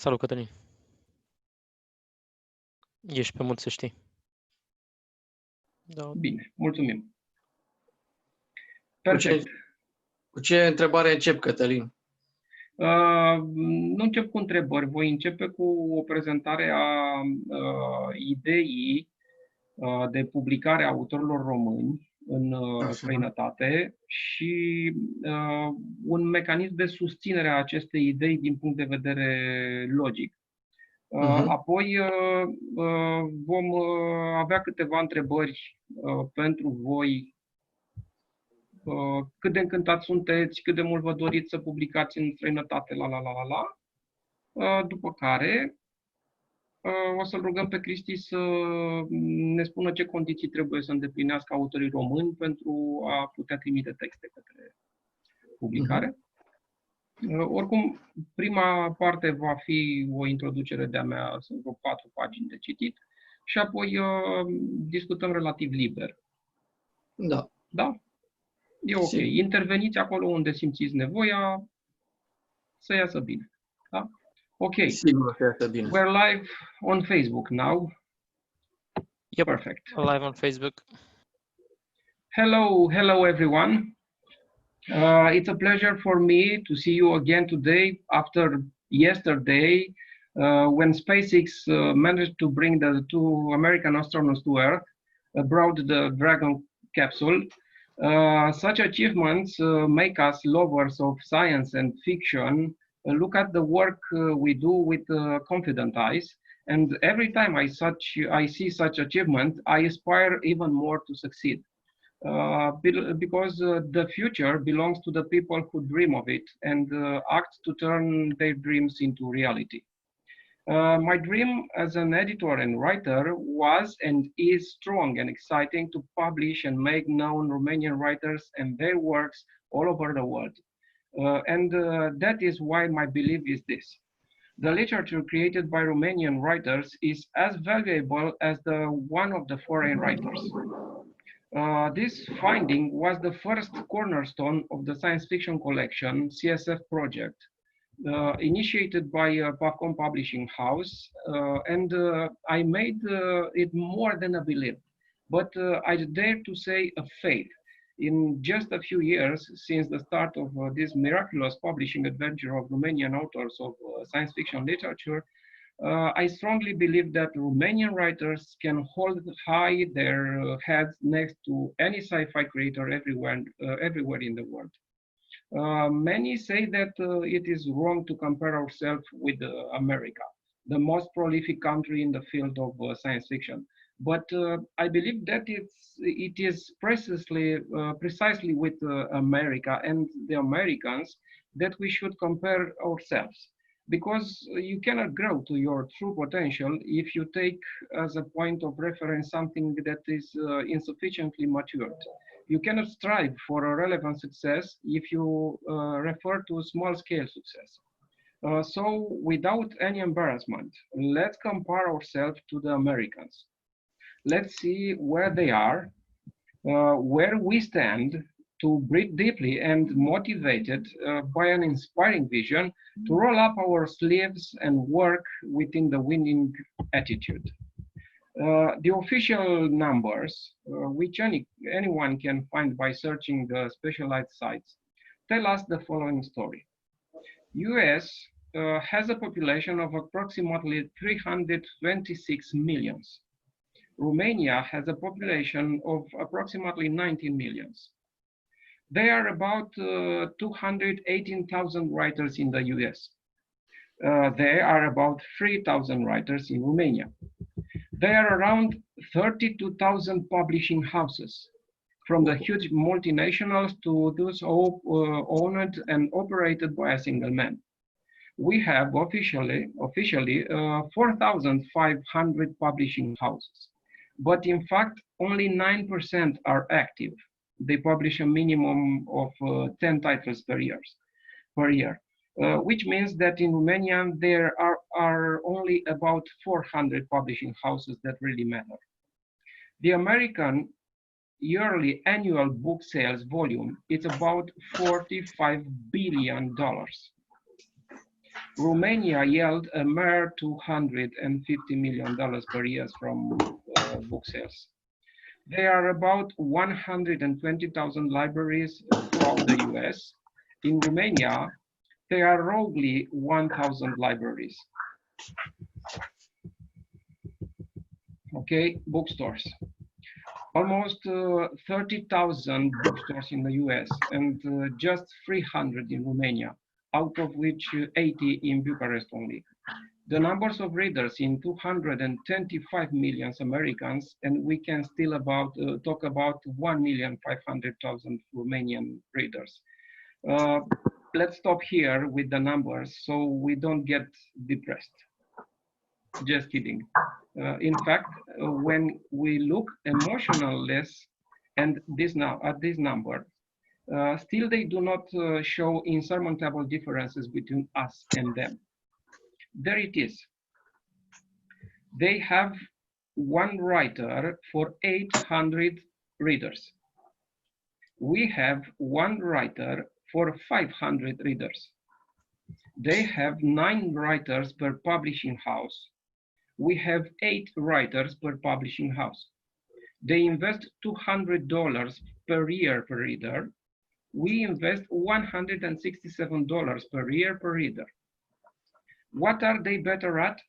Salut, Cătălin. Ești pe mult, să știi. Da. Bine, mulțumim. Perfect. Cu ce întrebare încep, Cătălin? Nu încep cu întrebări, voi începe cu o prezentare a ideii de publicare a autorilor români în străinătate și un mecanism de susținere a acestei idei din punct de vedere logic. Apoi vom avea câteva întrebări pentru voi. Cât de încântați sunteți, cât de mult vă doriți să publicați în străinătate, După care o să-l rugăm pe Cristi să ne spună ce condiții trebuie să îndeplinească autorii români pentru a putea trimite texte către publicare. Oricum, prima parte va fi o introducere de-a mea, sunt vreo 4 pagini de citit, și apoi discutăm relativ liber. Da. Da? E ok. Sigur. Interveniți acolo unde simțiți nevoia să iasă bine. Da? Ok. Sigur că iasă bine. We're live on Facebook now. Yep. Perfect. Live on Facebook. Hello everyone. It's a pleasure for me to see you again today after yesterday when SpaceX managed to bring the 2 American astronauts to Earth, brought the Dragon capsule. Such achievements make us lovers of science and fiction look at the work we do with confident eyes, and every time I see such achievement, I aspire even more to succeed. Because the future belongs to the people who dream of it and act to turn their dreams into reality. My dream as an editor and writer was and is strong and exciting to publish and make known Romanian writers and their works all over the world. That is why my belief is this. The literature created by Romanian writers is as valuable as the one of the foreign writers. This finding was the first cornerstone of the science fiction collection CSF project, initiated by Pavel Publishing House, and I made it more than a belief, but I dare to say a faith. In just a few years since the start of this miraculous publishing adventure of Romanian authors of science fiction literature, I strongly believe that Romanian writers can hold high their heads next to any sci-fi creator everywhere in the world. Many say that it is wrong to compare ourselves with America, the most prolific country in the field of science fiction. But I believe that it is precisely with America and the Americans that we should compare ourselves. Because you cannot grow to your true potential if you take as a point of reference something that is insufficiently matured. You cannot strive for a relevant success if you refer to small-scale success. So without any embarrassment, let's compare ourselves to the Americans. Let's see where they are, where we stand, to breathe deeply and motivated by an inspiring vision to roll up our sleeves and work within the winning attitude. The official numbers, which anyone can find by searching the specialized sites, tell us the following story. US has a population of approximately 326 millions. Romania has a population of approximately 19 millions. There are about 218,000 writers in the US. There are about 3,000 writers in Romania. There are around 32,000 publishing houses, from the huge multinationals to those owned and operated by a single man. We have officially 4,500 publishing houses, but in fact, only 9% are active. They publish a minimum of 10 titles per year, which means that in Romania, there are only about 400 publishing houses that really matter. The American yearly annual book sales volume is about $45 billion. Romania yield a mere $250 million per year from book sales. There are about 120,000 libraries throughout the US. In Romania, there are roughly 1,000 libraries. Okay, bookstores. Almost 30,000 bookstores in the US and just 300 in Romania, out of which 80 in Bucharest only. The numbers of readers in 225 million Americans, and we can still talk about 1,500,000 Romanian readers. Let's stop here with the numbers so we don't get depressed. Just kidding. In fact, when we look emotionless and at this number, still they do not show insurmountable differences between us and them. There it is. They have one writer for 800 readers. We have one writer for 500 readers. They have 9 writers per publishing house. We have 8 writers per publishing house. They invest $200 per year per reader. We invest $167 per year per reader. What are they better at?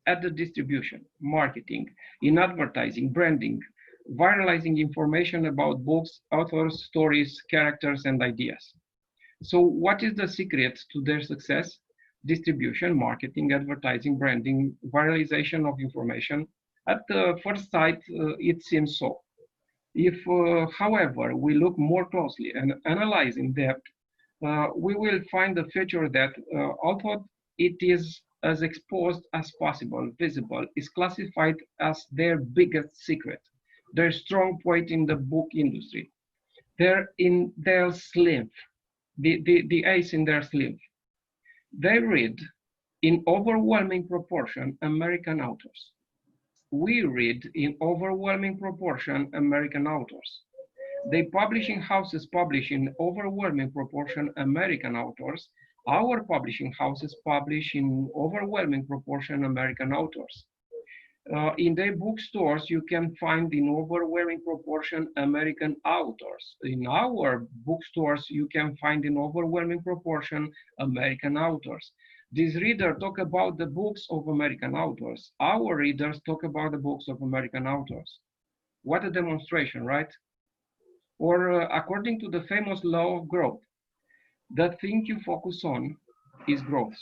At the distribution, marketing, in advertising, branding, viralizing information about books, authors, stories, characters, and ideas. So what is the secret to their success? Distribution, marketing, advertising, branding, viralization of information. At the first sight, it seems so. If, however, we look more closely and analyze in depth, we will find the feature that although it is as exposed as possible, visible, is classified as their biggest secret, their strong point in the book industry. They're in their sleeve, the ace in their sleeve. They read in overwhelming proportion American authors. We read in overwhelming proportion American authors. The publishing houses publish in overwhelming proportion American authors. Our publishing houses publish in overwhelming proportion American authors. In their bookstores, you can find in overwhelming proportion American authors. In our bookstores, you can find in overwhelming proportion American authors. These readers talk about the books of American authors. Our readers talk about the books of American authors. What a demonstration, right? Or according to the famous law of growth, the thing you focus on is growth.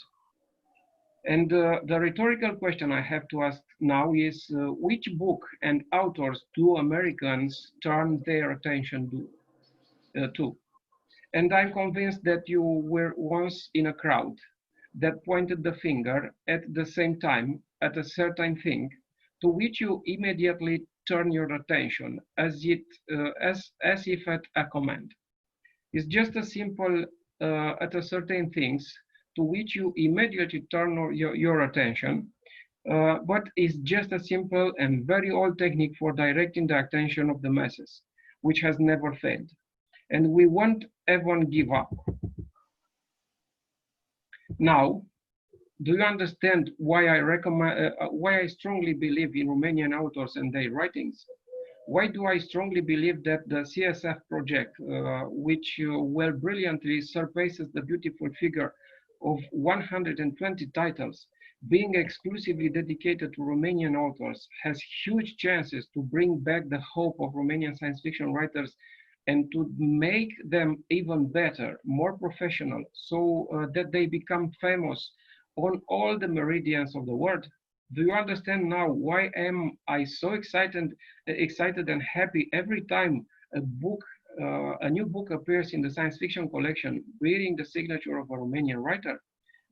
And the rhetorical question I have to ask now is, which book and authors do Americans turn their attention to? And I'm convinced that you were once in a crowd that pointed the finger at the same time at a certain thing to which you immediately turn your attention as if at a command. It's just as simple at a certain things to which you immediately turn your attention, but it's just a simple and very old technique for directing the attention of the masses, which has never failed. And we won't ever give up. Now, do you understand why I strongly believe in Romanian authors and their writings? Why do I strongly believe that the CSF project, which well brilliantly surpasses the beautiful figure of 120 titles, being exclusively dedicated to Romanian authors, has huge chances to bring back the hope of Romanian science fiction writers and to make them even better, more professional, so that they become famous on all the meridians of the world? Do you understand now why am I so excited and happy every time a new book appears in the science fiction collection bearing the signature of a Romanian writer?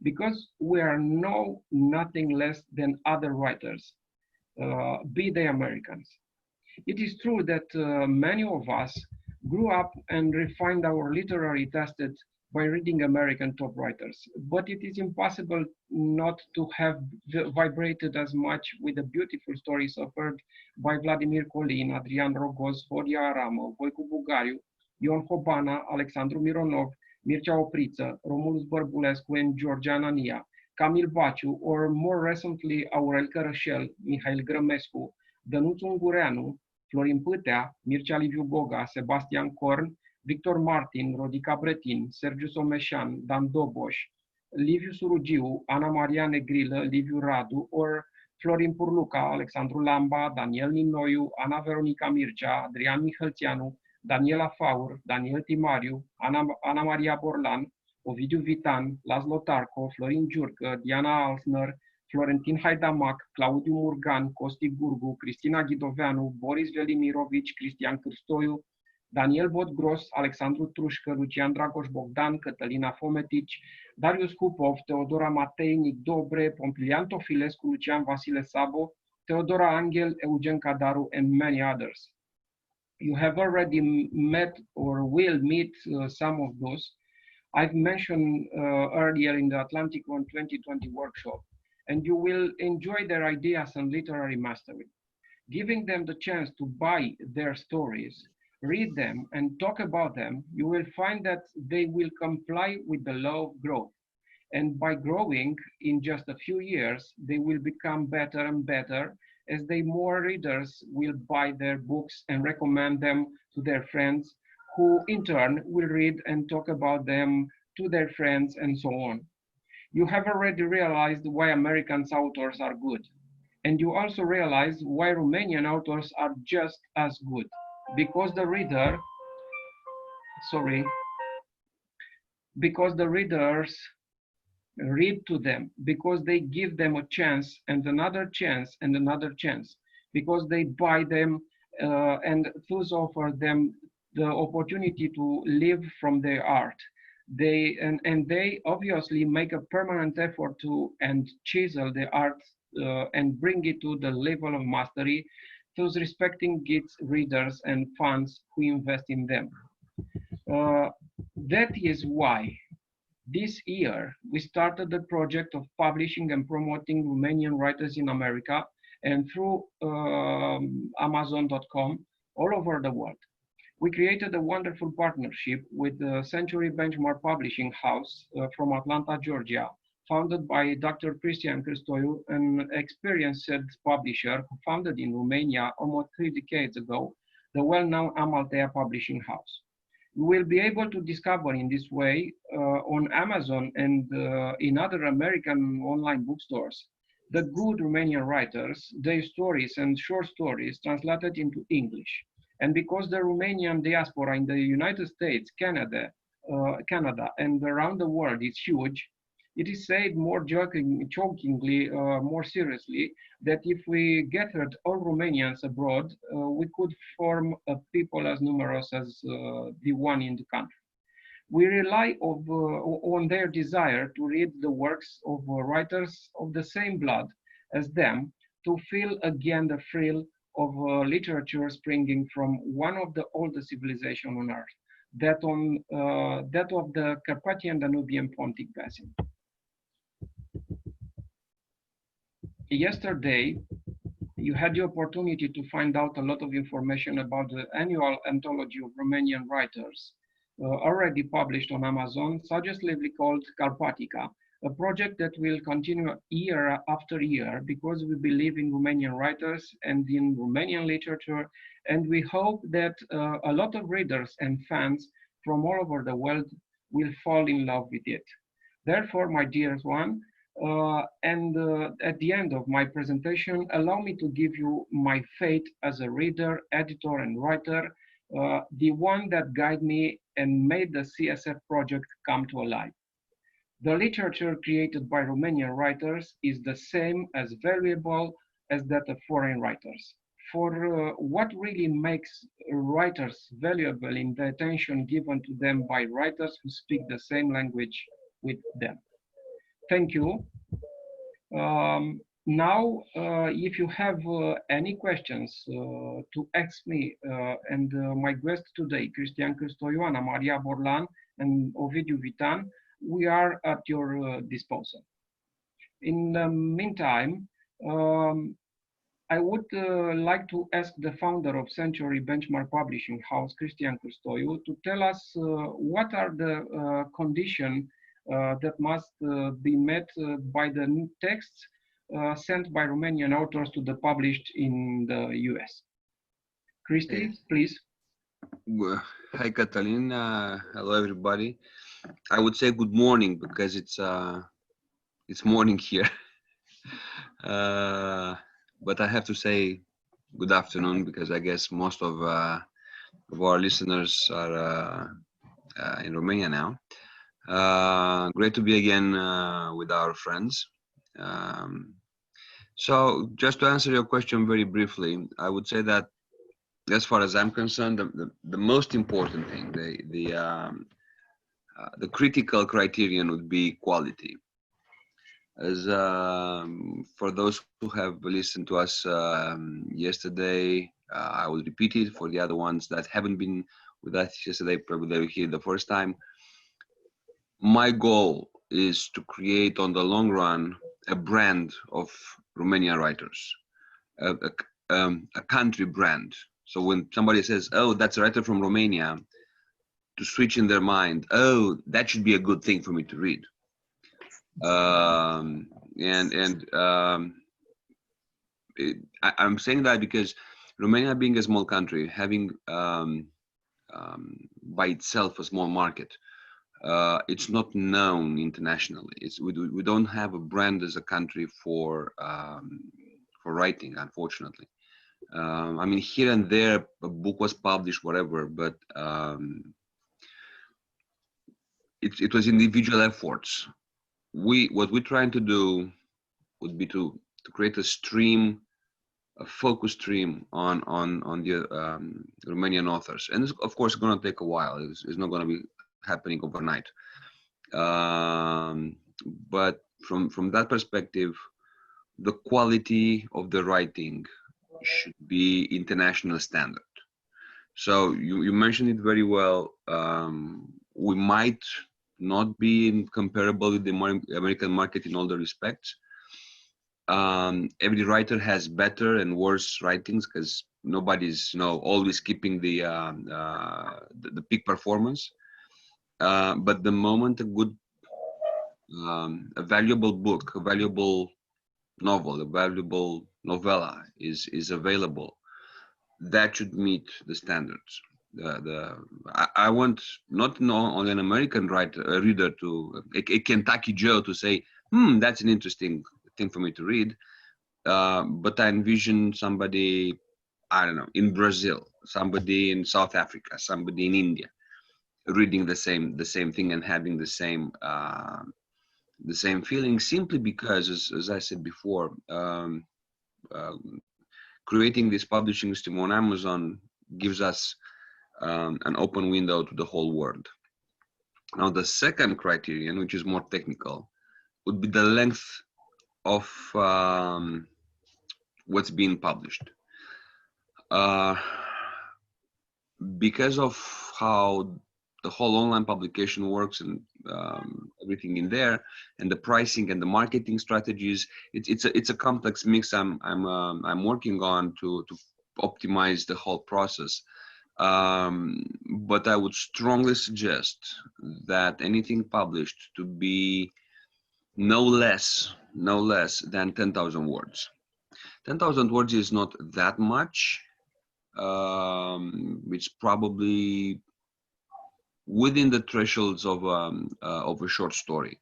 Because we are nothing less than other writers, be they Americans. It is true that many of us grew up and refined our literary taste by reading American top writers, but it is impossible not to have vibrated as much with the beautiful stories offered by Vladimir Colin, Adrian Rogoz, Horia Aramov, Voicu Bugariu, Ion Hobana, Alexandru Mironov, Mircea Opriță, Romulus Bărbulescu and George Anania, Camil Baciu, or more recently Aurel Cărășel, Mihail Grămescu, Dănuț Ungureanu, Florin Pâtea, Mircea Liviu Goga, Sebastian Corn, Victor Martin, Rodica Bretin, Sergiu Someșan, Dan Doboș, Liviu Surugiu, Ana Maria Negrilă, Liviu Radu, or Florin Purluca, Alexandru Lamba, Daniel Ninoiu, Ana Veronica Mircea, Adrian Mihălțianu, Daniela Faur, Daniel Timariu, Ana Maria Borlan, Ovidiu Vitan, Laszlo Tarco, Florin Giurcă, Diana Alsner, Florentin Haidamac, Claudiu Murgan, Costi Gurgu, Cristina Ghidoveanu, Boris Velimirovici, Cristian Cârstoiu, Daniel Vodgros, Alexandru Trușcă, Lucian Dragoș Bogdan, Cătălina Fometici, Darius Cupov, Teodora Matei, Nic Dobre, Pompilian Tofilescu, Lucian Vasile Sabo, Teodora Angel, Eugen Cadaru, and many others. You have already met or will meet some of those I've mentioned earlier in the Atlanticon 2020 workshop, and you will enjoy their ideas and literary mastery. Giving them the chance to buy their stories, read them, and talk about them, you will find that they will comply with the law of growth. And by growing in just a few years, they will become better and better as more readers will buy their books and recommend them to their friends, who in turn will read and talk about them to their friends and so on. You have already realized why American authors are good. And you also realize why Romanian authors are just as good. Because the readers read to them, because they give them a chance and another chance and another chance, because they buy them and thus offer them the opportunity to live from their art. They obviously make a permanent effort to and chisel the art and bring it to the level of mastery, thus respecting its readers and fans who invest in them. That is why this year we started the project of publishing and promoting Romanian writers in America and through Amazon.com all over the world. We created a wonderful partnership with the Century Benchmark Publishing House from Atlanta, Georgia, founded by Dr. Cristian Cârstoiu, an experienced publisher who founded in Romania almost 3 decades ago, the well-known Amaltea Publishing House. You will be able to discover in this way on Amazon and in other American online bookstores the good Romanian writers, their stories and short stories translated into English. And because the Romanian diaspora in the United States, Canada, and around the world is huge, it is said more jokingly, more seriously, that if we gathered all Romanians abroad, we could form a people as numerous as the one in the country. We rely on their desire to read the works of writers of the same blood as them, to feel again the thrill of literature springing from one of the oldest civilizations on earth, that of the Carpathian Danubian Pontic Basin. Yesterday, you had the opportunity to find out a lot of information about the annual anthology of Romanian writers, already published on Amazon, suggestively called Carpatica, a project that will continue year after year because we believe in Romanian writers and in Romanian literature, and we hope that a lot of readers and fans from all over the world will fall in love with it. Therefore, my dear one, at the end of my presentation, allow me to give you my fate as a reader, editor, and writer, the one that guided me and made the CSF project come to life. The literature created by Romanian writers is the same as valuable as that of foreign writers. For what really makes writers valuable in the attention given to them by writers who speak the same language with them. Thank you. Now, if you have any questions to ask me and my guest today, Cristian Cârstoiu, Ana Maria Borlan, and Ovidiu Vitan, we are at your disposal. In the meantime, I would like to ask the founder of Century Benchmark Publishing House, Cristian Câstoiu, to tell us what are the conditions that must be met by the new texts sent by Romanian authors to the published in the US. Cristi, Yes. please. Well, hi, Catalin. Hello, everybody. I would say good morning because it's morning here. But I have to say good afternoon because I guess most of our listeners are in Romania now. Great to be again with our friends. So just to answer your question very briefly, I would say that as far as I'm concerned, the most important thing, the critical criterion would be quality. As for those who have listened to us yesterday, I will repeat it. For the other ones that haven't been with us yesterday, probably they will hear the first time. My goal is to create on the long run a brand of Romanian writers, a country brand. So when somebody says, "Oh, that's a writer from Romania," to switch in their mind, "Oh, that should be a good thing for me to read." I'm saying that because Romania, being a small country, having by itself a small market, it's not known internationally. We don't have a brand as a country for writing, unfortunately. I mean, here and there, a book was published, whatever, but it was individual efforts. What we're trying to do would be to create a stream, a focus stream on the Romanian authors, and it's, of course, going to take a while. It's not going to be happening overnight. But from that perspective, the quality of the writing should be international standard. So you mentioned it very well. We might not be comparable with the American market in all the respects. Every writer has better and worse writings because nobody's always keeping the peak performance. But the moment a valuable book, a valuable novel, a valuable novella is available, that should meet the standards. I want not only an American reader to a Kentucky Joe to say, that's an interesting thing for me to read, but I envision somebody, I don't know, in Brazil, somebody in South Africa, somebody in India, reading the same thing and having the same feeling, simply because, as I said before, creating this publishing stream on Amazon gives us an open window to the whole world. Now, the second criterion, which is more technical, would be the length of what's being published. Because of how the whole online publication works and everything in there, and the pricing and the marketing strategies, it's a complex mix. I'm working on to optimize the whole process. But I would strongly suggest that anything published to be no less than 10,000 words. 10,000 words is not that much. It's probably within the thresholds of a short story.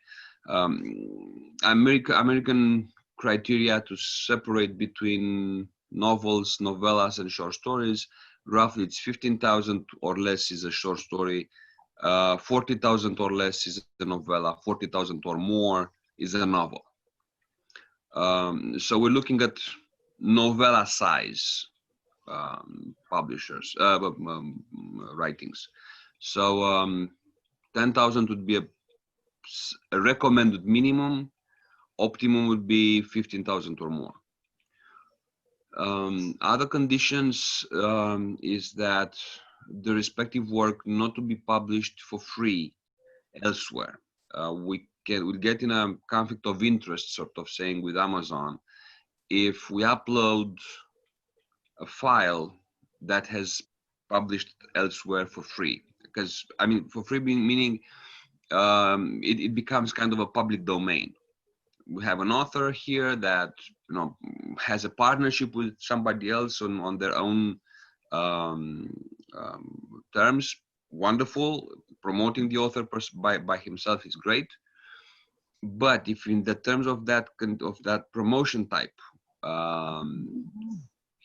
American criteria to separate between novels, novellas, and short stories, roughly it's 15,000 or less is a short story, 40,000 or less is a novella, 40,000 or more is a novel. So we're looking at novella size publishers, writings. So 10,000 would be a recommended minimum. Optimum would be 15,000 or more. Other conditions is that the respective work not to be published for free elsewhere. We'll get in a conflict of interest, sort of saying, with Amazon if we upload a file that has published elsewhere for free, because I mean for free meaning it becomes kind of a public domain. We have an author here that has a partnership with somebody else on their own terms. Wonderful. Promoting the author by himself is great. But if in the terms of that promotion type,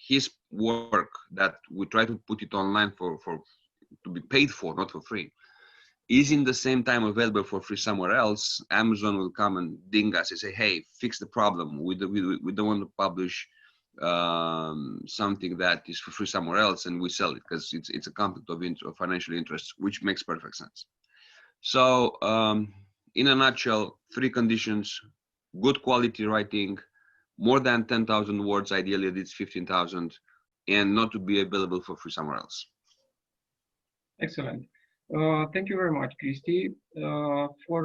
his work that we try to put it online for to be paid for, not for free, is in the same time available for free somewhere else, Amazon will come and ding us and say, hey, fix the problem. We don't want to publish something that is for free somewhere else, and we sell it because it's a conflict of financial interests, which makes perfect sense. So in a nutshell, 3 conditions: good quality writing, more than 10,000 words, ideally it's 15,000, and not to be available for free somewhere else. Excellent. Thank you very much, Christy. For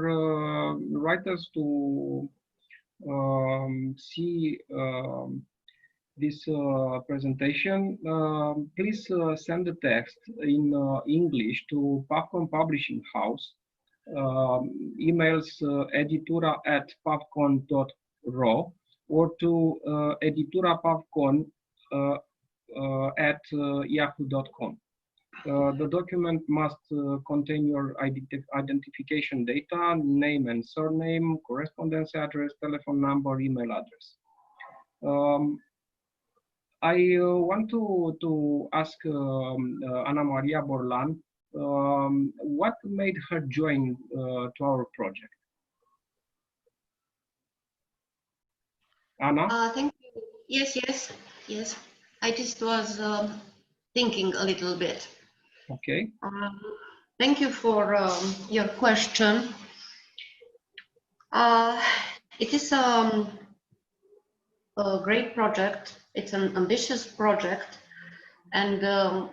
writers to see this presentation, please send the text in English to Pavcon Publishing House. Emails editura@pavcon.ro or to editurapavcon@yahoo.com. The document must contain your identification data, name and surname, correspondence address, telephone number, email address. I want to ask Ana Maria Borlan what made her join to our project. Anna? Thank you. Yes. I just was thinking a little bit. Okay. Thank you for your question. It is a great project. It's an ambitious project. And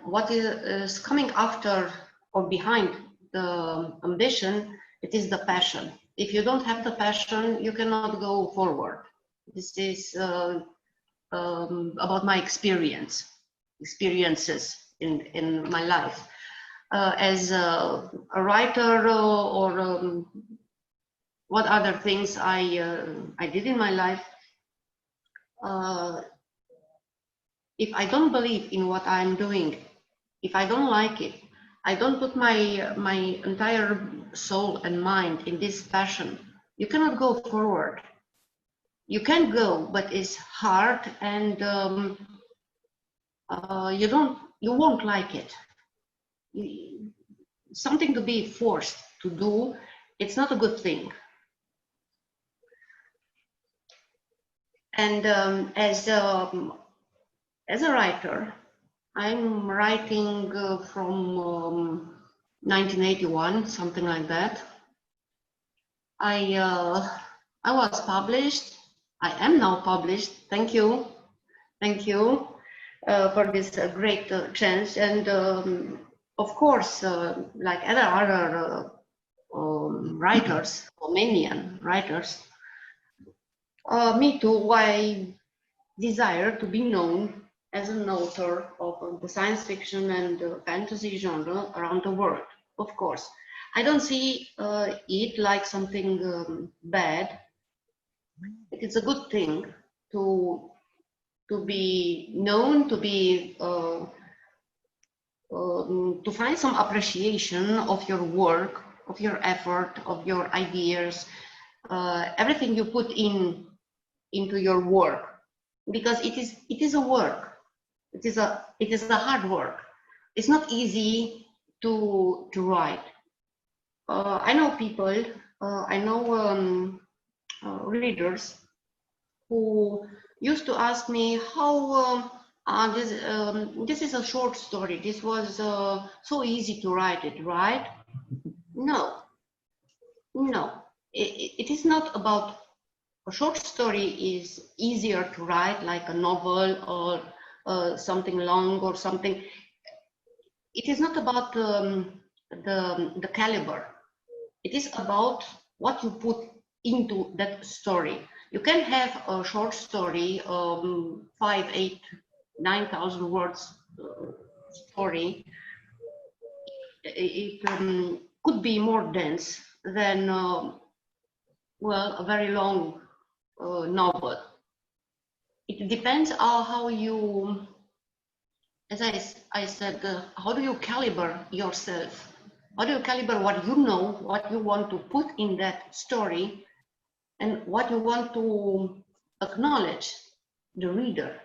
what is coming after or behind the ambition, it is the passion. If you don't have the passion, you cannot go forward. This is about my experiences in my life. As a writer or what other things I did in my life, if I don't believe in what I'm doing, if I don't like it, I don't put my entire soul and mind in this passion, you cannot go forward. You can go, but it's hard, and you won't like it. Something to be forced to do, it's not a good thing. And as a writer, I'm writing from 1981, something like that. I was published. I am now published. Thank you for this great chance. And of course, like other writers, Romanian writers, me too, I desire to be known as an author of the science fiction and fantasy genre around the world. Of course, I don't see it like something bad. It's a good thing to be known, to be to find some appreciation of your work, of your effort, of your ideas, everything you put into your work, because it is a work. It is a hard work. It's not easy to write. I know people. I know readers who used to ask me how this is a short story. This was so easy to write it, right? No. It is not about. A short story is easier to write, like a novel or something long or something. It is not about the caliber. It is about what you put into that story. You can have a short story, 5, 8, 9,000 words story. It could be more dense than, well, a very long novel. It depends on how you, as I said, how do you calibrate yourself? How do you calibrate what you know, what you want to put in that story, and what you want to acknowledge the reader?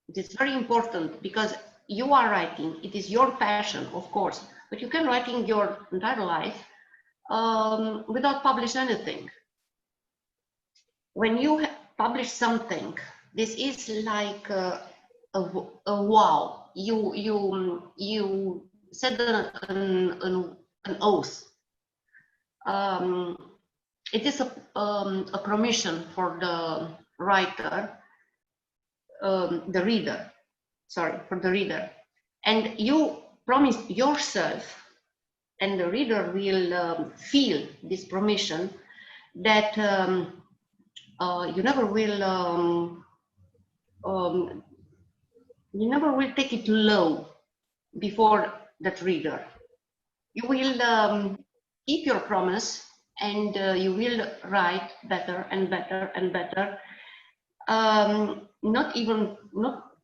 It is very important because you are writing. It is your passion, of course, but you can write in your entire life without publish anything. When you publish something, this is like a wow. You said an oath. It is a permission for the writer, the reader, sorry, for the reader. And you promise yourself, and the reader will feel this permission, that you never will take it low before that reader. You will keep your promise, and you will write better and better and better. Not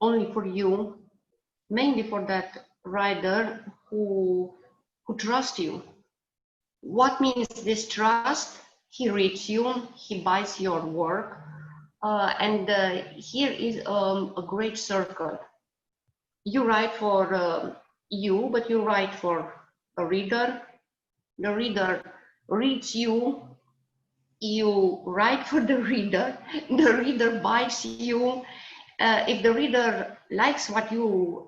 only for you, mainly for that writer who trusts you. What means this trust? He reads you, he buys your work, and here is a great circle. You write for you, but you write for a reader. The reader reads you. You write for the reader buys you. If the reader likes what you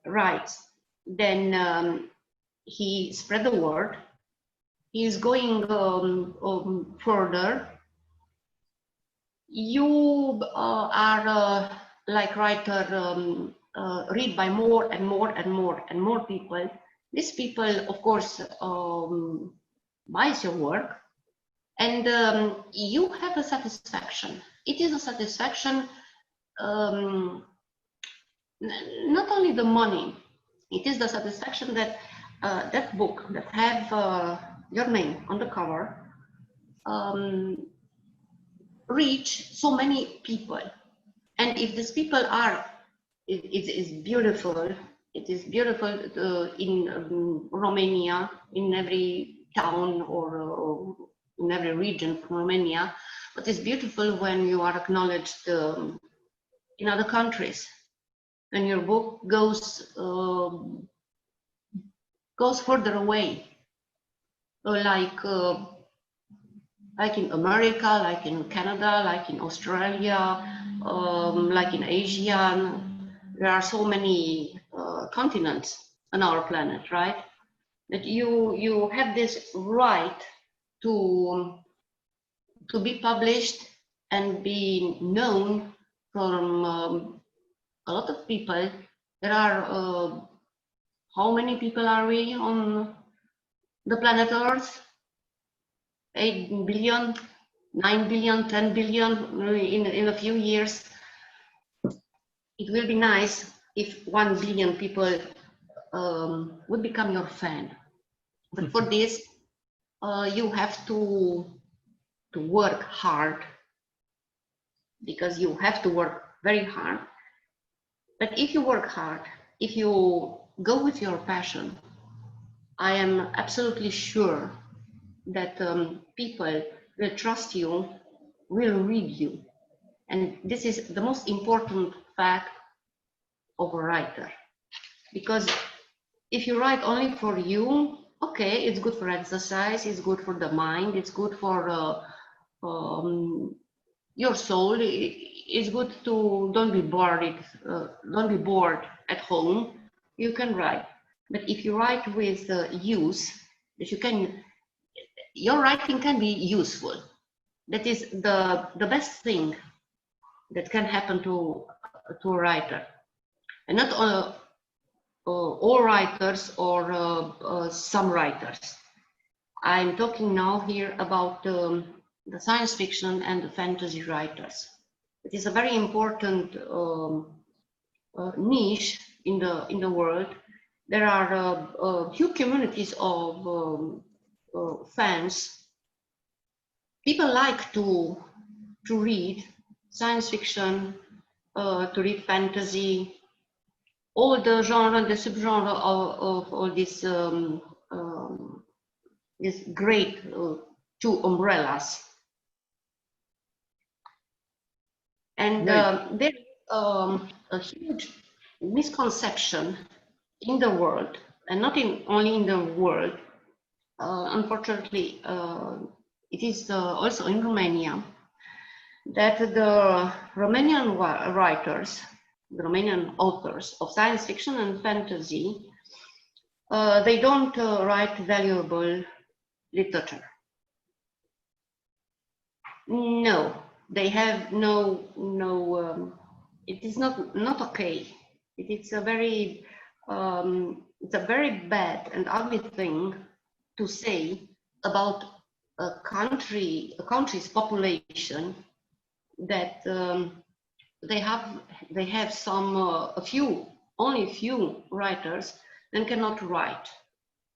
write, then he spread the word. He is going further. You are like writer, read by more and more and more and more people. These people, of course, buys your work, and you have a satisfaction. It is a satisfaction, not only the money. It is the satisfaction that that book that have your name on the cover reach so many people. And if these people are, it is beautiful. It is beautiful in Romania, in every town or in every region from Romania. But it's beautiful when you are acknowledged in other countries. When your book goes further away, like in America, like in Canada, like in Australia, like in Asia. There are so many continents on our planet, right? That you have this right to be published and be known from a lot of people. There are how many people are we on the planet Earth? 8 billion, 9 billion, 10 billion in a few years. It will be nice if 1 billion people would become your fan. But for this, you have to work hard, because you have to work very hard. But if you work hard, if you go with your passion, I am absolutely sure that people will trust you, will read you. And this is the most important fact of a writer. Because if you write only for you, okay, it's good for exercise, it's good for the mind, it's good for your soul. It's good to don't be bored at home. You can write. But if you write with use, that you can, your writing can be useful. That is the best thing that can happen to a writer. And not all writers or some writers. I'm talking now here about the science fiction and the fantasy writers. It is a very important niche in the world. There are huge communities of fans. People like to read science fiction, to read fantasy, all the genre, the subgenre of all these great two umbrellas. And there is a huge misconception in the world, and not only in the world. Unfortunately, it is also in Romania, that the Romanian writers, the Romanian authors of science fiction and fantasy, they don't write valuable literature. No, they have it is not okay. It's a very bad and ugly thing to say about a country's population, that they have only a few writers and cannot write.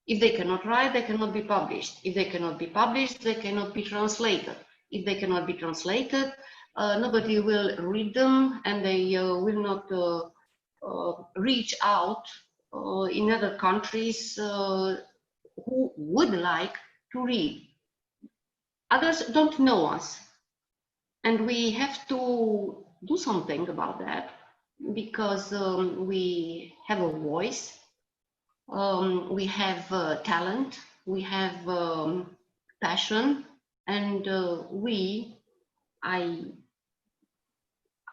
If they cannot write, they cannot be published. If they cannot be published, they cannot be translated. If they cannot be translated, nobody will read them, and they will not reach out in other countries who would like to read. Others don't know us, and we have to do something about that, because we have a voice, we have talent, we have passion, and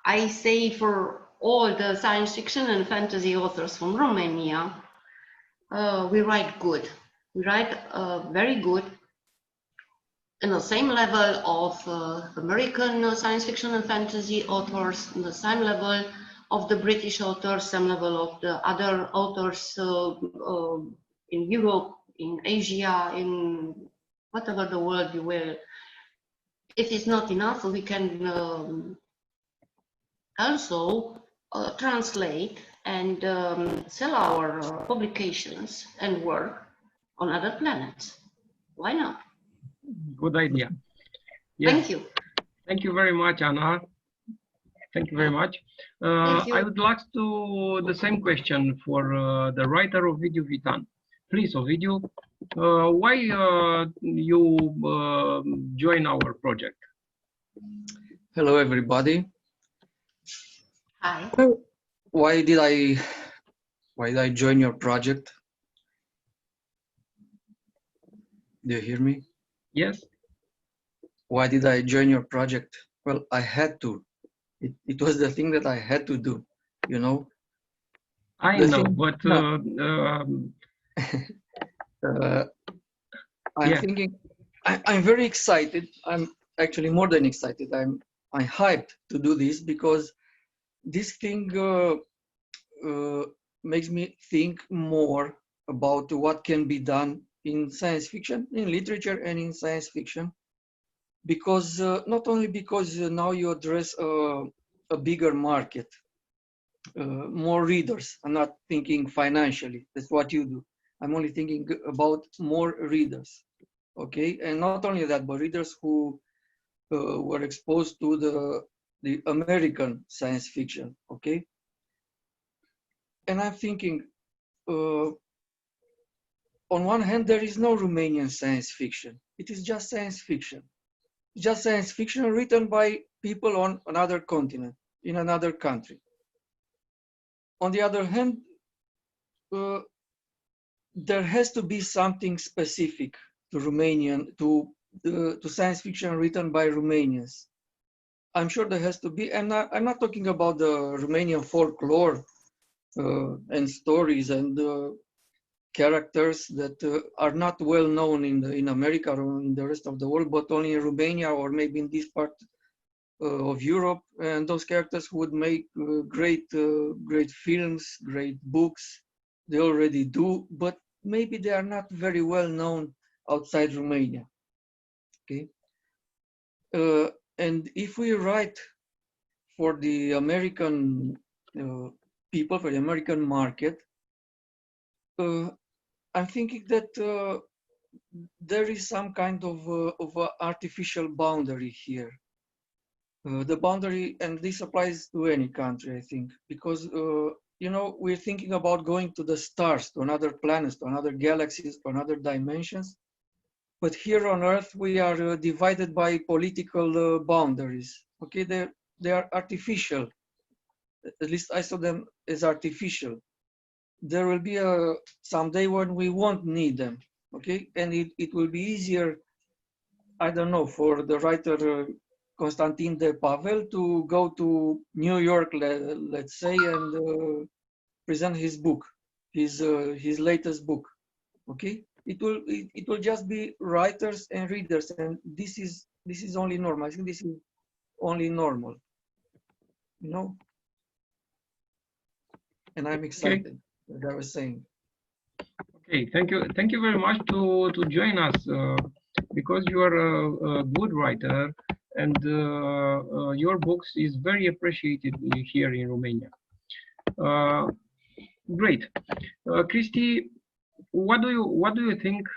I say for all the science fiction and fantasy authors from Romania, we write good. We write very good, in the same level of American science fiction and fantasy authors, in the same level of the British authors, same level of the other authors in Europe, in Asia, in whatever the world you will. If it's not enough, we can also translate and sell our publications and work on other planets. Why not? Good idea. Yes. Thank you. Thank you very much, Anna. Thank you very much. Thank you. I would like to the same question for the writer of Ovidiu Vitan. Please, Ovidiu, why you join our project? Hello, everybody. Hi. Why did I join your project? Do you hear me? Yes. Why did I join your project? Well, I had to. It was the thing that I had to do, you know. I The know, thing- but I'm yeah. thinking. I'm very excited. I'm actually more than excited. I'm hyped to do this, because this thing makes me think more about what can be done in science fiction, in literature, and in science fiction. Because not only because now you address a bigger market, more readers. I'm not thinking financially. That's what you do. I'm only thinking about more readers. Okay, and not only that, but readers who were exposed to the American science fiction. Okay, and I'm thinking, on one hand, there is no Romanian science fiction. It is just science fiction. Just science fiction written by people on another continent, in another country. On the other hand, there has to be something specific to Romanian, to science fiction written by Romanians. I'm sure there has to be, and I'm not talking about the Romanian folklore and stories and characters that are not well known in America or in the rest of the world, but only in Romania or maybe in this part of Europe. And those characters would make great films, great books. They already do, but maybe they are not very well known outside Romania. Okay. And if we write for the American people, for the American market, I'm thinking that there is some kind of a artificial boundary here. The boundary, and this applies to any country, I think, because you know, we're thinking about going to the stars, to another planets, to another galaxies, to another dimensions. But here on Earth, we are divided by political boundaries. Okay, they are artificial. At least I saw them as artificial. There will be a someday when we won't need them. Okay, and it will be easier, I don't know, for the writer Constantin D. Pavel to go to New York, let's say, and present his book, his latest book. Okay, it will just be writers and readers, and this is only normal. I think this is only normal, you know. And I'm excited, as I was saying. Okay, thank you very much to join us because you are a good writer, and your books is very appreciated here in Romania. Great, Christy, what do you think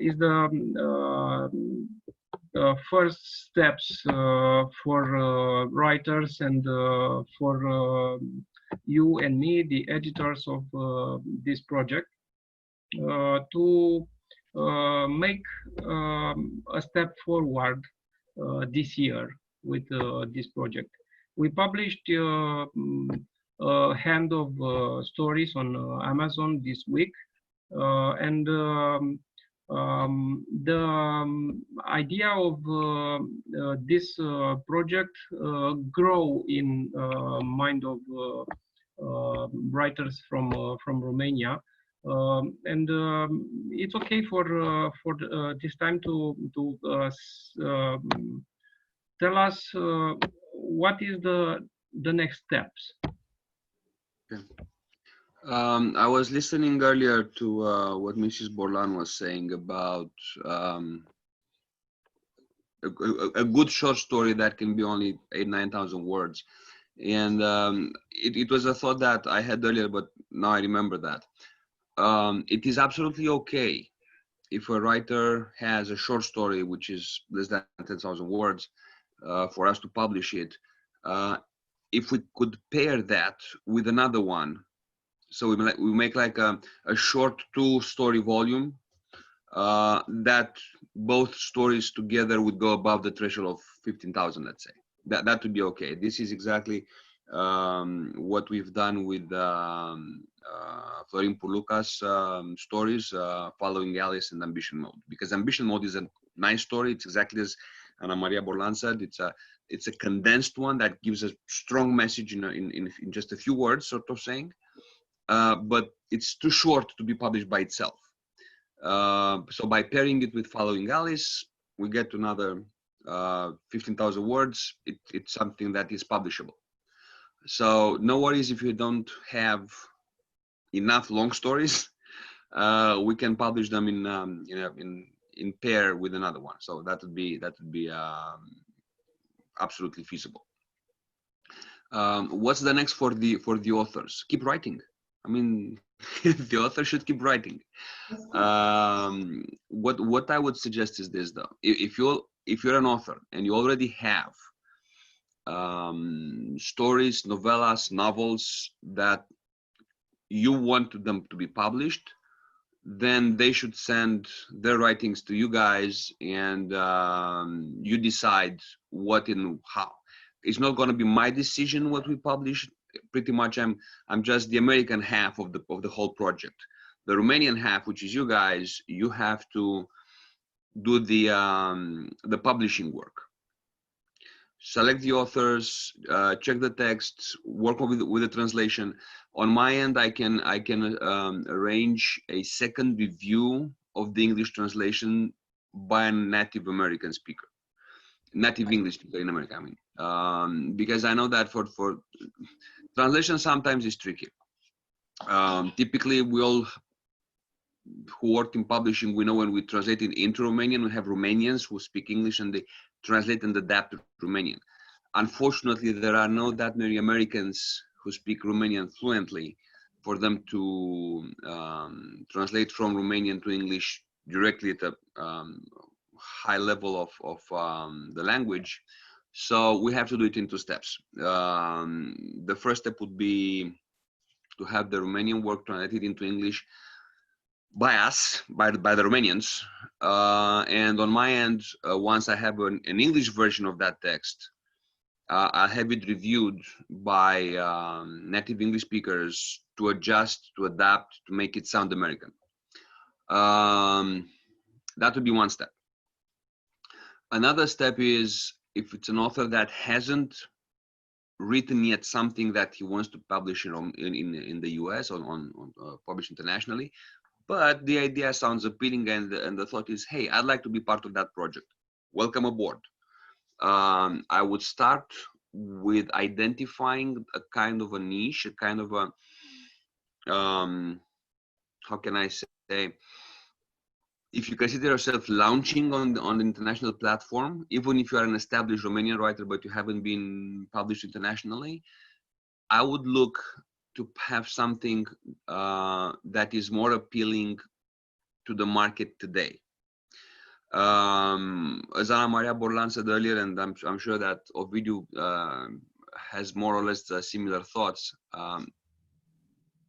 is the first steps for writers and for you and me, the editors of this project, to make a step forward this year with this project? We published a hand of stories on Amazon this week, and the idea of this project grow in mind of writers from Romania, and it's okay for this time to tell us what is the next steps. Okay. I was listening earlier to what Mrs. Borlan was saying about a good short story that can be only 8,000-9,000 words, and it was a thought that I had earlier, but now I remember that it is absolutely okay if a writer has a short story which is less than 10,000 words for us to publish it, if we could pair that with another one. So we make like a short 2-story volume that both stories together would go above the threshold of 15,000, let's say. That would be okay. This is exactly what we've done with Florin Puluca's stories, Following Alice and Ambition Mode. Because Ambition Mode is a nice story. It's exactly as Ana Maria Borlan said. It's a condensed one that gives a strong message in just a few words, sort of saying. But it's too short to be published by itself. So by pairing it with Following Alice, we get another 15,000 words. It's something that is publishable. So no worries if you don't have enough long stories. We can publish them in pair with another one. So that would be absolutely feasible. What's the next for the authors? Keep writing. I mean, the author should keep writing. What I would suggest is this, though: if you're an author and you already have stories, novellas, novels that you want them to be published, then they should send their writings to you guys, and you decide what and how. It's not going to be my decision what we publish. Pretty much, I'm just the American half of the whole project. The Romanian half, which is you guys, you have to do the publishing work. Select the authors, check the texts, work with the translation. On my end, I can arrange a second review of the English translation by a native American speaker, native English speaker in America. I mean, because I know that for translation sometimes is tricky. Typically, we all who work in publishing, we know when we translate it into Romanian, we have Romanians who speak English and translate and adapt to Romanian. Unfortunately, there are not that many Americans who speak Romanian fluently for them to translate from Romanian to English directly at a high level of the language. So we have to do it in two steps. The first step would be to have the Romanian work translated into English by us, by the Romanians. And on my end, once I have an English version of that text, I'll have it reviewed by native English speakers to adjust, to adapt, to make it sound American. That would be one step. Another step is if it's an author that hasn't written yet something that he wants to publish in the US on publish internationally, but the idea sounds appealing and the thought is, hey, I'd like to be part of that project. Welcome aboard. I would start with identifying a kind of a niche, a kind of a, how can I say, if you consider yourself launching on the international platform, even if you are an established Romanian writer, but you haven't been published internationally, I would look to have something that is more appealing to the market today. As Ana Maria Borlan said earlier, and I'm sure that Ovidiu has more or less similar thoughts.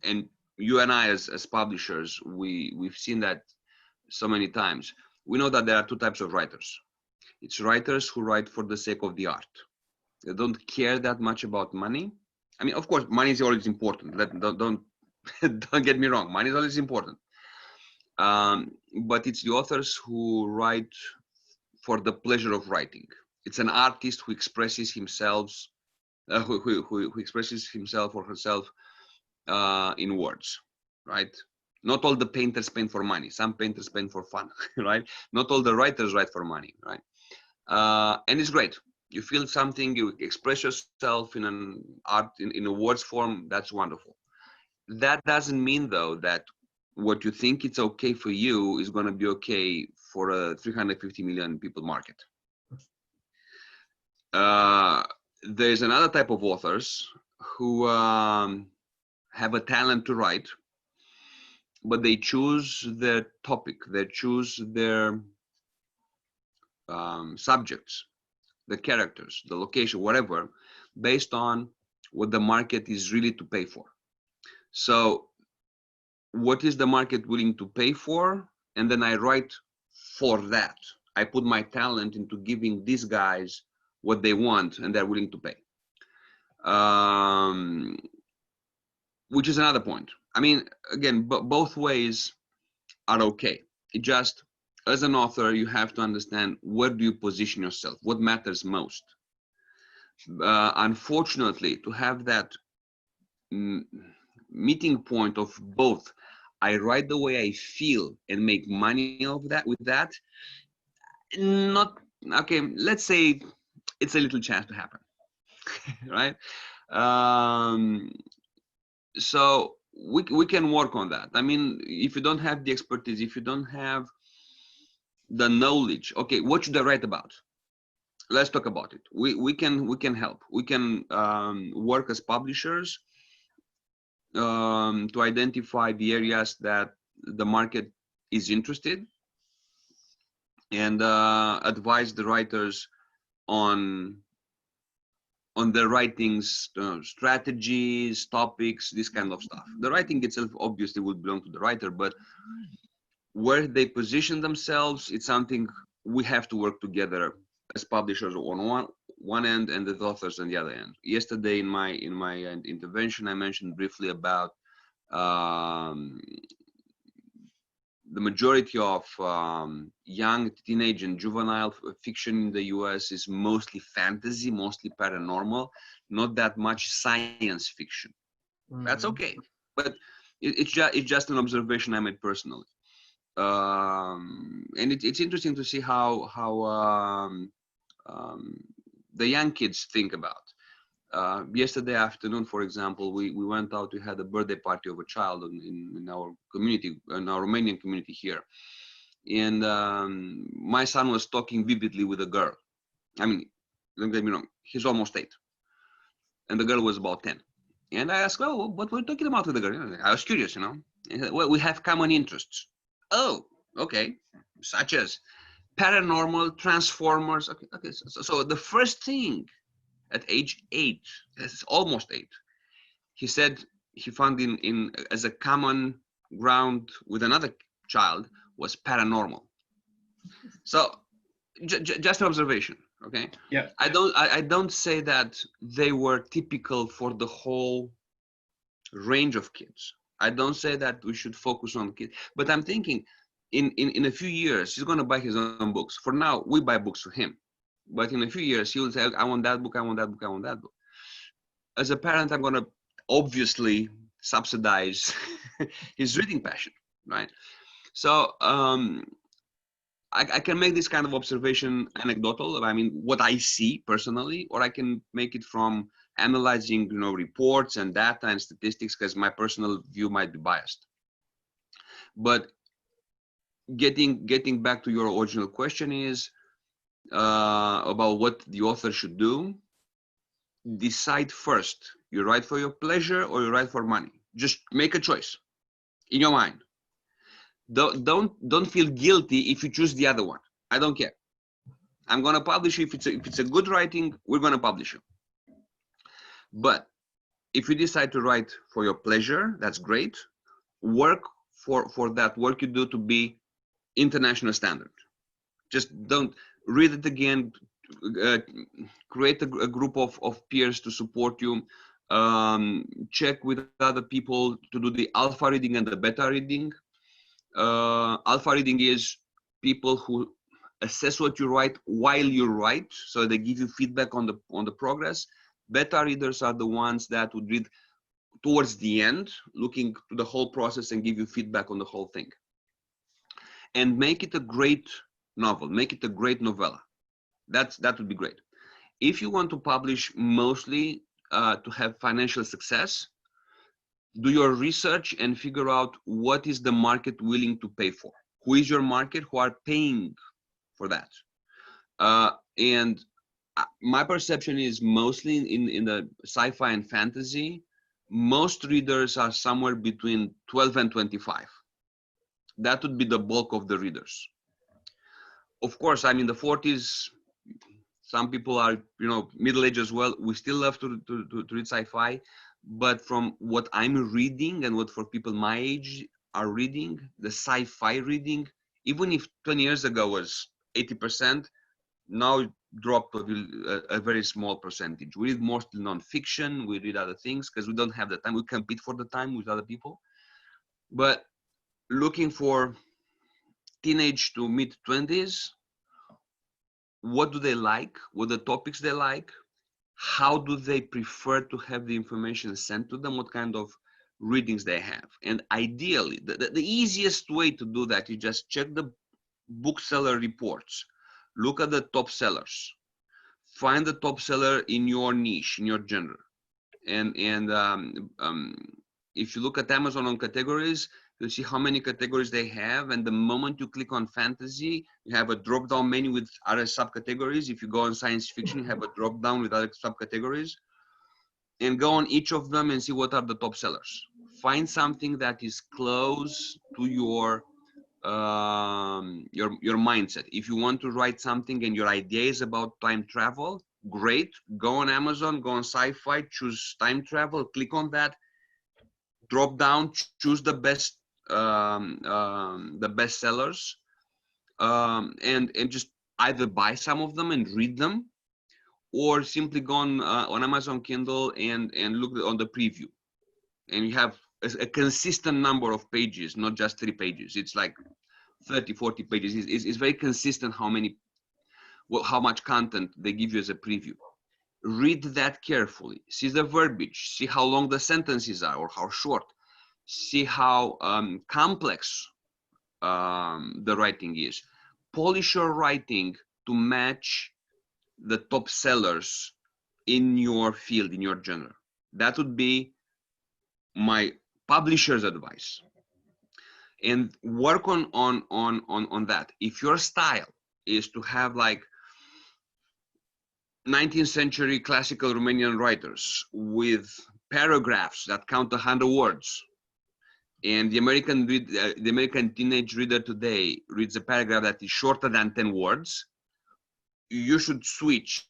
And you and I, as publishers, we've seen that so many times. We know that there are two types of writers. It's writers who write for the sake of the art. They don't care that much about money. I mean, of course, money is always important. Don't get me wrong. Money is always important. But it's the authors who write for the pleasure of writing. It's an artist who expresses himself, who expresses himself or herself in words, right? Not all the painters paint for money. Some painters paint for fun, right? Not all the writers write for money, right? And it's great. You feel something, you express yourself in an art, in a words form, that's wonderful. That doesn't mean though that what you think it's okay for you is going to be okay for a 350 million people market. There's another type of authors who have a talent to write, but they choose their topic, they choose their subjects, the characters, the location, whatever, based on what the market is really to pay for. So what is the market willing to pay for? And then I write for that. I put my talent into giving these guys what they want and they're willing to pay. Which is another point. I mean, again, both ways are okay. It just, as an author, you have to understand where do you position yourself, what matters most. Unfortunately, to have that meeting point of both, I write the way I feel and make money of that with that, not okay. Let's say it's a little chance to happen, right? So we can work on that. I mean, if you don't have the expertise, if you don't have the knowledge, okay, what should I write about? Let's talk about it. We can help. We can work as publishers to identify the areas that the market is interested and advise the writers on the writings, strategies, topics, this kind of stuff. The writing itself obviously would belong to the writer, but where they position themselves, it's something we have to work together as publishers on one end and the authors on the other end. Yesterday in my intervention, I mentioned briefly about the majority of young, teenage, and juvenile fiction in the US is mostly fantasy, mostly paranormal, not that much science fiction. That's okay, but it's just an observation I made personally. And it's interesting to see how the young kids think about. Yesterday afternoon, for example, we went out, we had a birthday party of a child in our community, in our Romanian community here. And my son was talking vividly with a girl. I mean, don't get me wrong, he's almost 8. And the girl was about 10. And I asked, oh, what were you talking about with the girl? I was curious, you know. He said, well, we have common interests. Oh, okay. Such as paranormal, transformers. Okay. So the first thing at age 8, it's almost 8, he said he found in as a common ground with another child was paranormal. So just observation, okay? Yeah. I don't say that they were typical for the whole range of kids. I don't say that we should focus on kids, but I'm thinking in a few years he's going to buy his own books. For now, we buy books for him, but in a few years he will say, I want that book, I want that book, I want that book. As a parent, I'm going to obviously subsidize his reading passion, right? So I can make this kind of observation anecdotal. I mean, what I see personally, or I can make it from analyzing, reports and data and statistics, because my personal view might be biased. But getting back to your original question is about what the author should do. Decide first. You write for your pleasure or you write for money. Just make a choice in your mind. Don't feel guilty if you choose the other one. I don't care. I'm gonna publish you. If it's a good writing, we're gonna publish you. But if you decide to write for your pleasure, that's great. Work for that work you do to be international standard. Just don't read it again. Create a group of peers to support you. Check with other people to do the alpha reading and the beta reading. Alpha reading is people who assess what you write while you write, so they give you feedback on the progress. Beta readers are the ones that would read towards the end, looking to the whole process and give you feedback on the whole thing. And make it a great novel, make it a great novella. That would be great. If you want to publish mostly to have financial success, do your research and figure out what is the market willing to pay for. Who is your market? Who are paying for that? And my perception is mostly in the sci-fi and fantasy, most readers are somewhere between 12 and 25. That would be the bulk of the readers. Of course, I'm in the 40s. Some people are, middle age as well. We still love to read sci-fi. But from what I'm reading and what for people my age are reading, the sci-fi reading, even if 20 years ago was 80%, now it dropped to a very small percentage. We read mostly non-fiction, we read other things because we don't have the time. We compete for the time with other people. But looking for teenage to mid-20s, what do they like? What are the topics they like? How do they prefer to have the information sent to them? What kind of readings they have? And ideally, the easiest way to do that is just check the bookseller reports. Look at the top sellers. Find the top seller in your niche, in your genre. And if you look at Amazon on categories, you'll see how many categories they have. And the moment you click on fantasy, you have a drop-down menu with other subcategories. If you go on science fiction, you have a drop-down with other subcategories. And go on each of them and see what are the top sellers. Find something that is close to your mindset. If you want to write something and your idea is about time travel, great. Go on Amazon, go on sci-fi, choose time travel, click on that, drop down, choose the best sellers, and just either buy some of them and read them, or simply go on Amazon Kindle and look on the preview, and you have a consistent number of pages, not just 3 pages. It's like 30, 40 pages. It's very consistent how much content they give you as a preview. Read that carefully. See the verbiage. See how long the sentences are or how short. See how complex the writing is. Polish your writing to match the top sellers in your field, in your genre. That would be my publisher's advice. And work on that. If your style is to have like 19th century classical Romanian writers with paragraphs that count 100 words, and the American teenage reader today reads a paragraph that is shorter than 10 words, you should switch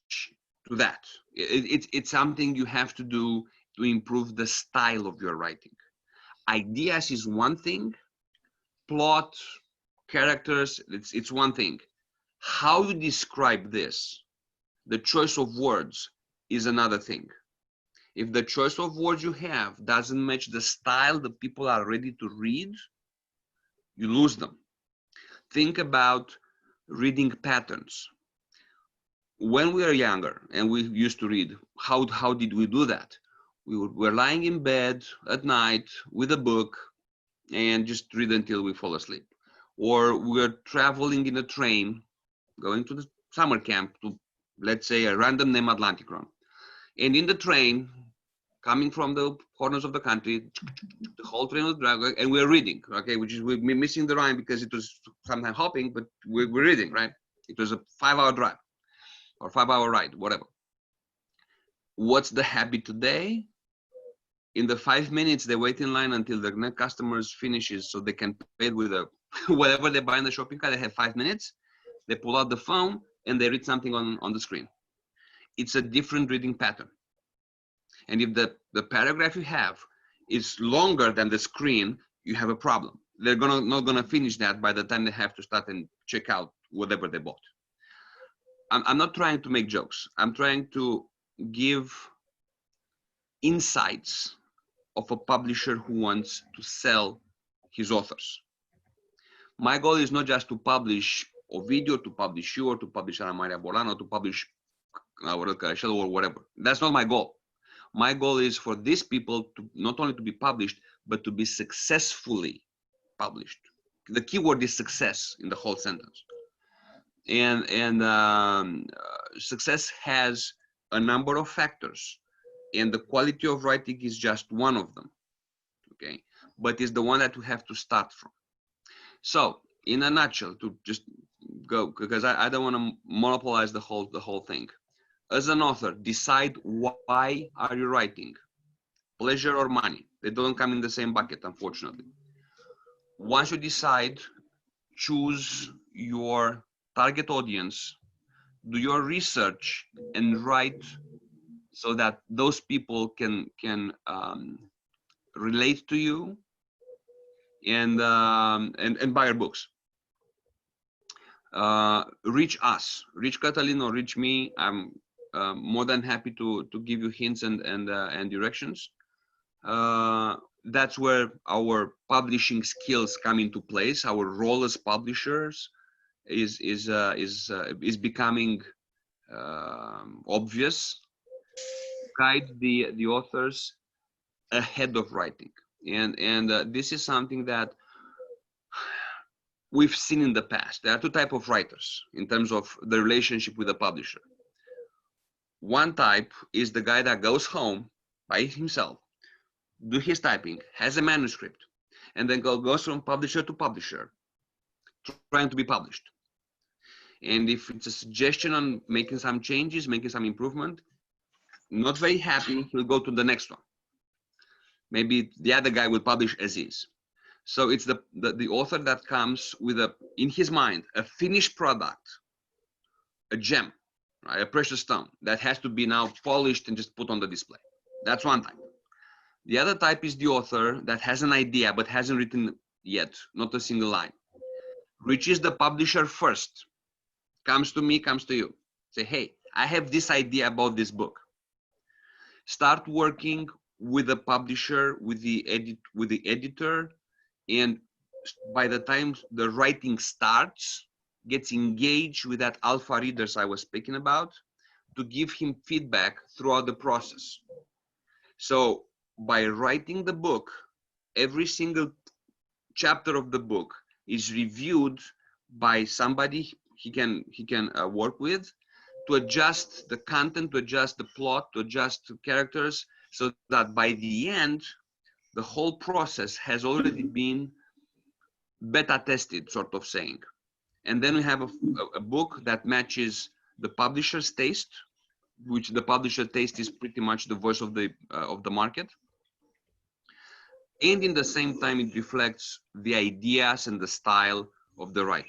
to that. It's something you have to do to improve the style of your writing. Ideas is one thing, plot, characters, it's one thing. How you describe this, the choice of words, is another thing. If the choice of words you have doesn't match the style that people are ready to read, you lose them. Think about reading patterns. When we were younger and we used to read, how did we do that? We were lying in bed at night with a book and just read until we fall asleep. Or we're traveling in a train, going to the summer camp to, let's say, a random name Atlantic Run. And in the train, coming from the corners of the country, the whole train was dragging, and we're reading, okay, which is, we're missing the rhyme because it was sometimes hopping, but we're reading, right? It was a 5-hour drive or 5-hour ride, whatever. What's the habit today? In the 5 minutes, they wait in line until the next customer finishes so they can pay with a whatever they buy in the shopping cart. They have 5 minutes. They pull out the phone and they read something on the screen. It's a different reading pattern. And if the paragraph you have is longer than the screen, you have a problem. They're not gonna finish that by the time they have to start and check out whatever they bought. I'm not trying to make jokes. I'm trying to give insights of a publisher who wants to sell his authors. My goal is not just to publish a video, to publish you, or to publish Ana Maria Bolano, to publish Aurel Carașelu or whatever. That's not my goal. My goal is for these people to not only to be published, but to be successfully published. The key word is success in the whole sentence. And success has a number of factors, and the quality of writing is just one of them, okay? But it's the one that we have to start from. So, in a nutshell, to just go, because I don't want to monopolize the whole thing. As an author, decide why are you writing? Pleasure or money? They don't come in the same bucket, unfortunately. Once you decide, choose your target audience, do your research, and write so that those people can relate to you and buy your books. Reach us, reach Catalin or reach me. I'm more than happy to give you hints and directions. That's where our publishing skills come into place. Our role as publishers is becoming obvious. Guide the authors ahead of writing, and this is something that we've seen in the past. There are two types of writers in terms of the relationship with the publisher. One type is the guy that goes home by himself, do his typing, has a manuscript, and then goes from publisher to publisher, trying to be published. And if it's a suggestion on making some changes, making some improvement, not very happy, he'll go to the next one. Maybe the other guy will publish as is. So it's the author that comes with in his mind, a finished product, a gem, right? A precious stone that has to be now polished and just put on the display. That's one type. The other type is the author that has an idea but hasn't written yet, not a single line. Reaches the publisher first, comes to me, comes to you. Say, hey, I have this idea about this book. Start working with the publisher, with the editor, and by the time the writing starts, gets engaged with that alpha readers I was speaking about, to give him feedback throughout the process. So by writing the book, every single chapter of the book is reviewed by somebody he can work with, to adjust the content, to adjust the plot, to adjust the characters, so that by the end, the whole process has already been beta tested, sort of saying. And then we have a book that matches the publisher's taste, which the publisher taste is pretty much the voice of the market. And in the same time, it reflects the ideas and the style of the writer.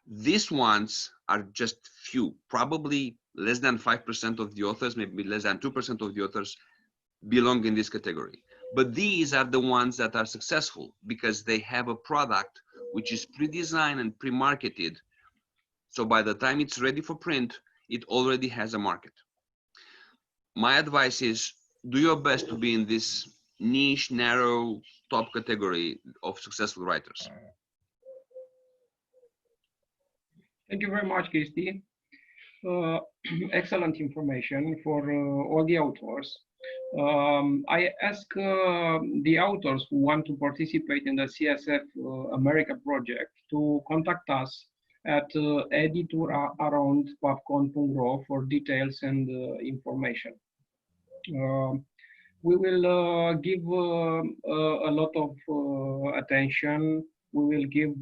These ones are just few, probably less than 5% of the authors, maybe less than 2% of the authors belong in this category. But these are the ones that are successful because they have a product which is pre-designed and pre-marketed. So by the time it's ready for print, it already has a market. My advice is do your best to be in this niche, narrow, top category of successful writers. Thank you very much, Cristi. Excellent information for all the authors. I ask the authors who want to participate in the CSF America project to contact us at editor@pavcon.ro for details and information. We will give a lot of attention. We will give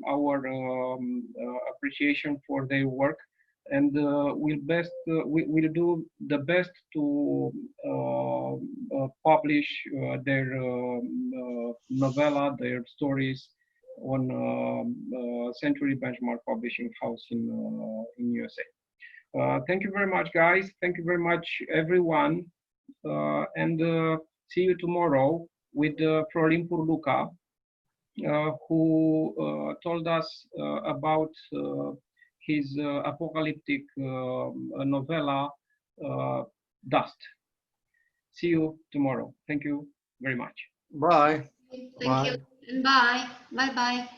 our appreciation for their work, and we'll do the best to publish their novella, their stories on Century Benchmark Publishing House in USA. Thank you very much, guys. Thank you very much, everyone. And see you tomorrow with Florin Purluca, who told us about his apocalyptic novella, Dust. See you tomorrow. Thank you very much. Bye. Thank you. And bye. Bye bye.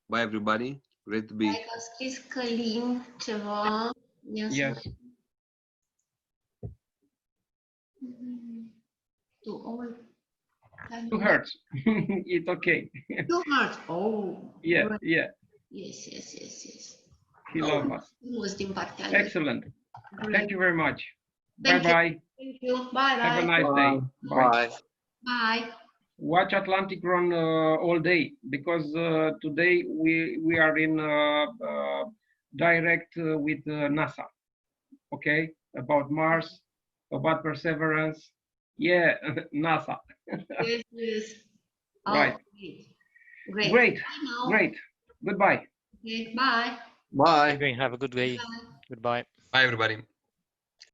Bye, everybody. Great to be. Hai că scris Călin ceva. Yes. To all. 2 hertz. It's okay. 2 hearts. Oh. Yeah, Great. yeah. Yes, yes, yes, yes. He loves us. Frumos din partea lui. Excellent. Thank you very much. Thank you. Bye-bye. Thank you. Bye bye. Have a nice day. Bye. Bye. Watch Atlantic Run all day, because today we are in direct with NASA. Okay, about Mars, about Perseverance. Yeah, NASA. Yes, yes. Oh, Right. Great. Great. Bye now. Great. Goodbye. Okay, bye. Bye. Have a good day. Bye. Goodbye. Bye, everybody.